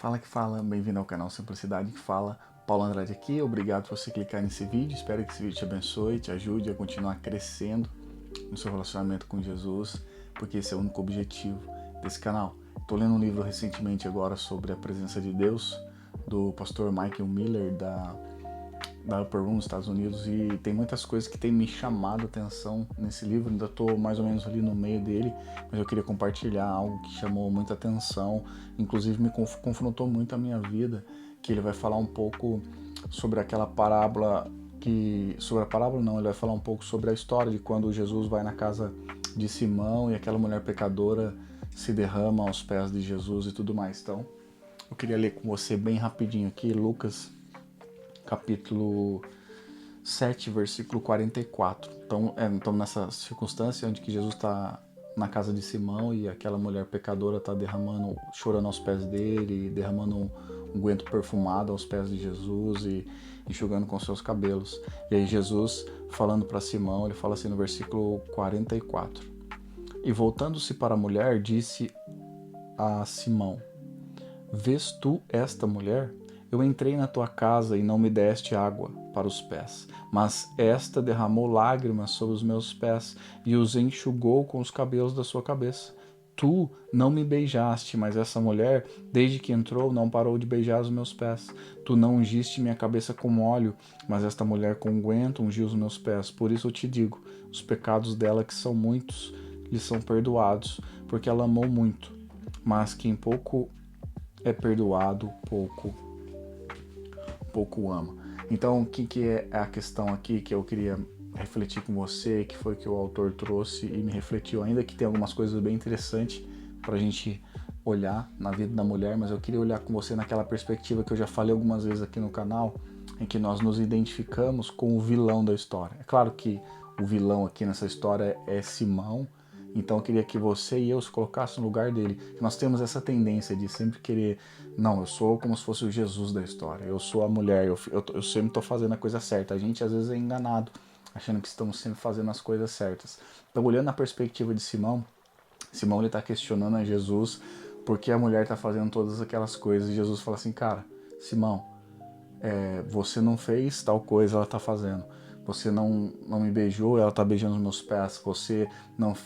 Fala que fala, bem-vindo ao canal Simplicidade que fala. Paulo Andrade aqui, obrigado por você clicar nesse vídeo. Espero que esse vídeo te abençoe, te ajude a continuar crescendo no seu relacionamento com Jesus, porque esse é o único objetivo desse canal. Estou lendo um livro recentemente agora sobre a presença de Deus, do pastor Michael Miller, da Upper Room, nos Estados Unidos, e tem muitas coisas que têm me chamado a atenção nesse livro. Ainda estou mais ou menos ali no meio dele, mas eu queria compartilhar algo que chamou muita atenção, inclusive me confrontou muito a minha vida, que ele vai falar um pouco sobre aquela parábola ele vai falar um pouco sobre a história de quando Jesus vai na casa de Simão e aquela mulher pecadora se derrama aos pés de Jesus e tudo mais. Então, eu queria ler com você bem rapidinho aqui, Lucas capítulo 7, versículo 44. Então nessa circunstância onde que Jesus está na casa de Simão e aquela mulher pecadora está derramando, chorando aos pés dele, derramando um unguento perfumado aos pés de Jesus e enxugando com seus cabelos. E aí Jesus, falando para Simão, ele fala assim no versículo 44. E voltando-se para a mulher, disse a Simão: Vês tu esta mulher? Eu entrei na tua casa e não me deste água para os pés, mas esta derramou lágrimas sobre os meus pés e os enxugou com os cabelos da sua cabeça. Tu não me beijaste, mas essa mulher, desde que entrou, não parou de beijar os meus pés. Tu não ungiste minha cabeça com óleo, mas esta mulher com unguento ungiu os meus pés. Por isso eu te digo, os pecados dela, que são muitos, lhe são perdoados, porque ela amou muito. Mas quem pouco é perdoado, pouco ama. Então, o que é a questão aqui que eu queria refletir com você, que foi que o autor trouxe e me refletiu, ainda que tem algumas coisas bem interessantes para a gente olhar na vida da mulher, mas eu queria olhar com você naquela perspectiva que eu já falei algumas vezes aqui no canal, em que nós nos identificamos com o vilão da história. É claro que o vilão aqui nessa história é Simão, então eu queria que você e eu se colocassem no lugar dele. Nós temos essa tendência de sempre querer, não, eu sou como se fosse o Jesus da história, eu sou a mulher, eu sempre estou fazendo a coisa certa. A gente às vezes é enganado, achando que estamos sempre fazendo as coisas certas. Então, olhando na perspectiva de Simão, ele está questionando a Jesus por que a mulher está fazendo todas aquelas coisas. E Jesus fala assim, cara, Simão, você não fez tal coisa, ela está fazendo. Você não me beijou, ela está beijando os meus pés. Você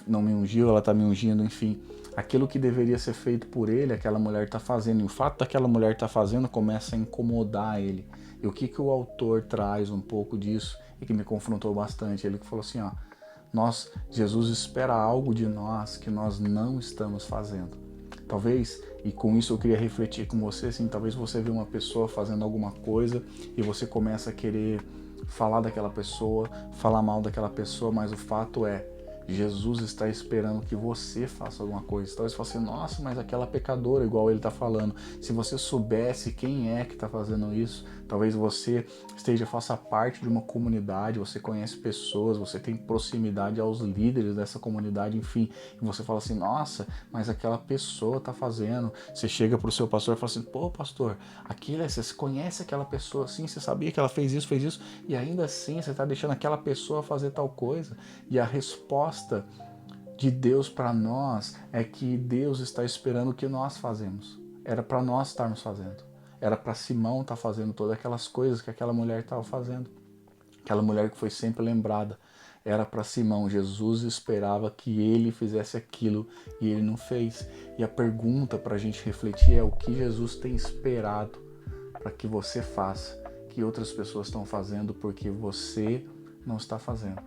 não me ungiu, ela está me ungindo. Enfim, aquilo que deveria ser feito por ele, aquela mulher está fazendo. E o fato daquela mulher estar fazendo começa a incomodar ele. E o que o autor traz um pouco disso e que me confrontou bastante? Ele que falou assim, ó, Jesus espera algo de nós que nós não estamos fazendo. Talvez, e com isso eu queria refletir com você, assim, talvez você vê uma pessoa fazendo alguma coisa e você começa a querer falar daquela pessoa, falar mal daquela pessoa, mas o fato é, Jesus está esperando que você faça alguma coisa. Talvez você fale assim, nossa, mas aquela pecadora, igual ele está falando, se você soubesse quem é que está fazendo isso, talvez você faça parte de uma comunidade, você conhece pessoas, você tem proximidade aos líderes dessa comunidade, enfim, e você fala assim, nossa, mas aquela pessoa está fazendo. Você chega para o seu pastor e fala assim, pô, pastor, você conhece aquela pessoa assim, você sabia que ela fez isso, e ainda assim você está deixando aquela pessoa fazer tal coisa. E a resposta de Deus para nós é que Deus está esperando o que nós fazemos. Era para nós estarmos fazendo. Era para Simão estar fazendo todas aquelas coisas que aquela mulher estava fazendo. Aquela mulher que foi sempre lembrada. Era para Simão. Jesus esperava que ele fizesse aquilo e ele não fez. E a pergunta para a gente refletir é o que Jesus tem esperado para que você faça, que outras pessoas estão fazendo porque você não está fazendo.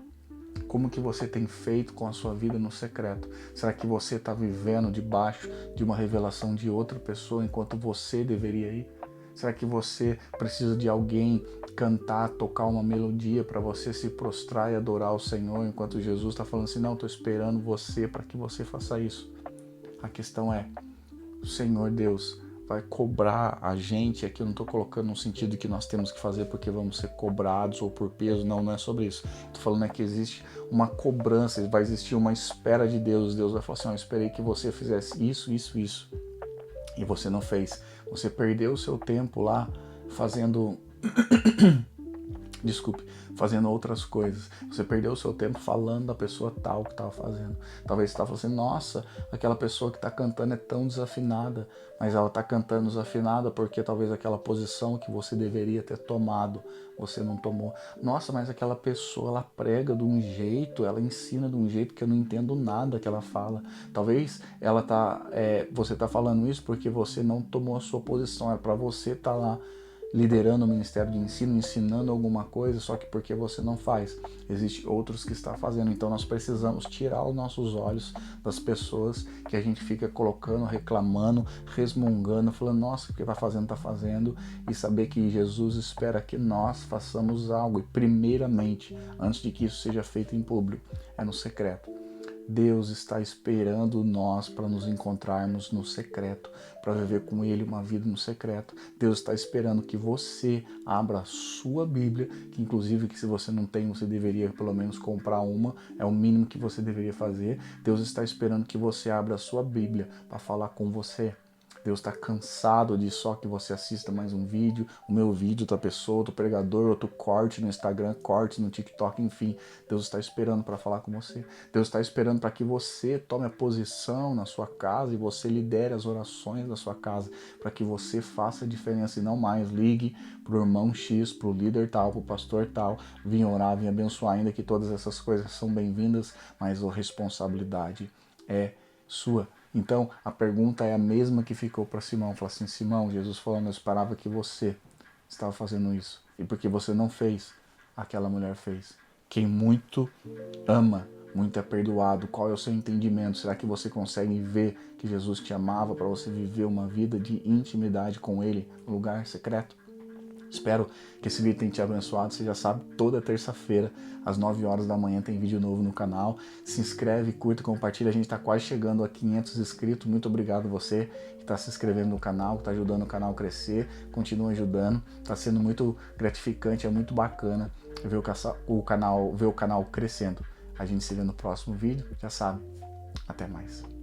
Como que você tem feito com a sua vida no secreto? Será que você está vivendo debaixo de uma revelação de outra pessoa enquanto você deveria ir? Será que você precisa de alguém cantar, tocar uma melodia para você se prostrar e adorar o Senhor enquanto Jesus está falando assim, não, estou esperando você para que você faça isso? A questão é, o Senhor Deus vai cobrar a gente, aqui eu não estou colocando no sentido que nós temos que fazer porque vamos ser cobrados ou por peso, não é sobre isso. Estou falando que existe uma cobrança, vai existir uma espera de Deus. Deus vai falar assim, eu esperei que você fizesse isso, e você não fez. Você perdeu o seu tempo lá fazendo fazendo outras coisas. Você perdeu o seu tempo falando da pessoa tal que estava fazendo. Talvez você estava falando assim, nossa, aquela pessoa que está cantando é tão desafinada, mas ela está cantando desafinada porque talvez aquela posição que você deveria ter tomado, você não tomou. Nossa, mas aquela pessoa, ela prega de um jeito, ela ensina de um jeito que eu não entendo nada que ela fala. Talvez você está falando isso porque você não tomou a sua posição, era para você estar lá liderando o ministério de ensino, ensinando alguma coisa, só que porque você não faz, existe outros que estão fazendo. Então nós precisamos tirar os nossos olhos das pessoas que a gente fica colocando, reclamando, resmungando, falando, nossa, o que está fazendo, e saber que Jesus espera que nós façamos algo, e primeiramente, antes de que isso seja feito em público, é no secreto. Deus está esperando nós para nos encontrarmos no secreto, para viver com Ele uma vida no secreto. Deus está esperando que você abra a sua Bíblia, que inclusive que se você não tem, você deveria pelo menos comprar uma, é o mínimo que você deveria fazer. Deus está esperando que você abra a sua Bíblia para falar com você. Deus está cansado de só que você assista mais um vídeo, o meu vídeo, outra pessoa, outro pregador, outro corte no Instagram, corte no TikTok, enfim. Deus está esperando para falar com você. Deus está esperando para que você tome a posição na sua casa e você lidere as orações da sua casa, para que você faça a diferença e não mais ligue para o irmão X, para o líder tal, para o pastor tal, vim orar, vim abençoar, ainda que todas essas coisas são bem-vindas, mas a responsabilidade é sua. Então, a pergunta é a mesma que ficou para Simão. Falou assim, Simão, Jesus falou, eu esperava que você estava fazendo isso. E porque você não fez, aquela mulher fez. Quem muito ama, muito é perdoado. Qual é o seu entendimento? Será que você consegue ver que Jesus te amava para você viver uma vida de intimidade com Ele no lugar secreto? Espero que esse vídeo tenha te abençoado. Você já sabe, toda terça-feira, às 9 horas da manhã, tem vídeo novo no canal. Se inscreve, curta, compartilha. A gente está quase chegando a 500 inscritos. Muito obrigado a você que está se inscrevendo no canal, que está ajudando o canal a crescer. Continua ajudando. Está sendo muito gratificante, é muito bacana ver o canal crescendo. A gente se vê no próximo vídeo. Já sabe. Até mais.